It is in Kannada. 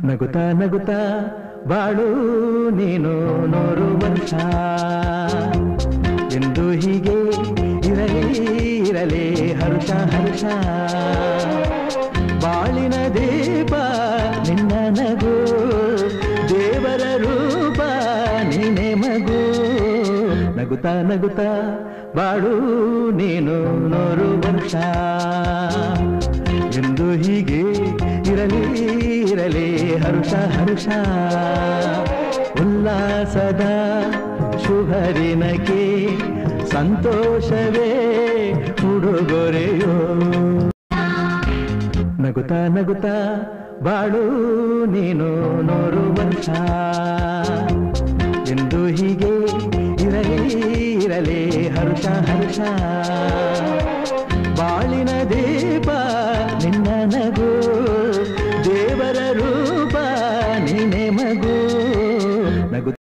ನಗುತ್ತಾ ನಗುತ್ತಾ ಬಾಳು ನೀನು 100 ವರ್ಷ ಎಂದು ಹೀಗೆ ಇರಲಿ ಇರಲಿ ಹರ್ಷ ಹರ್ಷ ಬಾಳಿನ ದೀಪ ನಿನ್ನ ನಗು ದೇವರ ರೂಪ ನೀನೆ ಮಗು ನಗುತ್ತಾ ನಗುತ್ತಾ ಬಾಳು ನೀನು 100 ವರ್ಷ ಎಂದು ಹೀಗೆ ಇರಲಿ ಇರಲಿ ಹರ್ಷ ಹರ್ಷ ಉಲ್ಲಾಸದ ಶುಭರಿನಕ್ಕೆ ಸಂತೋಷವೇ ಉಡುಗೊರೆಯೋ ನಗುತ್ತಾ ನಗುತ್ತಾ ಬಾಳು ನೀನು 100 ವರ್ಷ ಎಂದು ಹೀಗೆ ಇರಲಿ ಇರಲಿ ಹರ್ಷ ಹರ್ಷ ಬಾಳಿನ ದೀಪ ನಿನ್ನ ನಗು ದೇವರ ರೂಪ ನೀನೆ ಮಗು